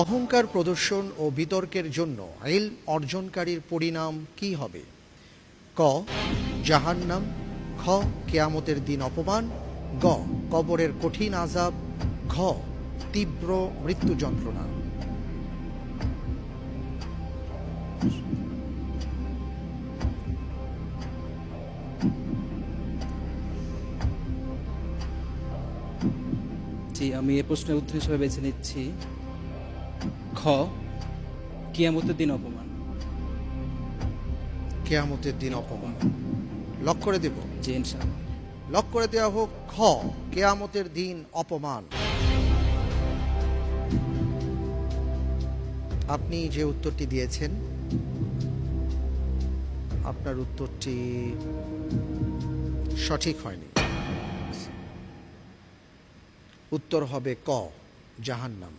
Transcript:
অহংকার প্রদর্শন ও বিতর্কের জন্য ইলম অর্জনকারীর পরিণাম কি হবে? ক, জাহান্নাম। খ, কিয়ামতের দিন অপমান। গ, কবরের কঠিন আযাব। ঘ, তীব্র মৃত্যু যন্ত্রণা। জি, আমি এই প্রশ্নের উত্তর হিসেবে বেছে নিচ্ছি খ, কিয়ামতের দিন অপমান। কিয়ামতের দিন অপমান লক করে দেব। জি, ইনশাআল্লাহ। লক করে দেওয়া হোক খ, কিয়ামতের দিন অপমান। আপনি যে উত্তরটি দিয়েছেন, আপনার উত্তরটি সঠিক হয়নি। উত্তর হবে ক, জাহান্নাম।